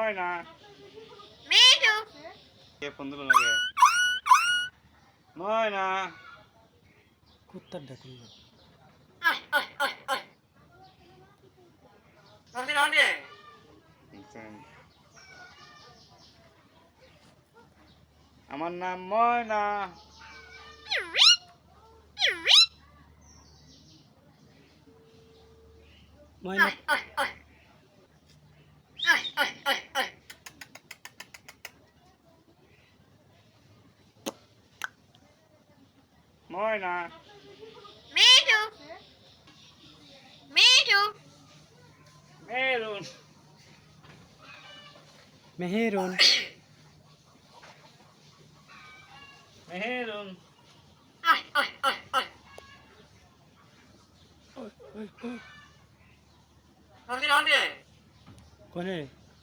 ময়না মিঠু কে phone দিল লাগে ময়না কুত্তার ডাকুন আমার নাম ময়না ময়না ময়না মিঠু মিঠু মেরুন মেহেরুন মেহেরুন কোনে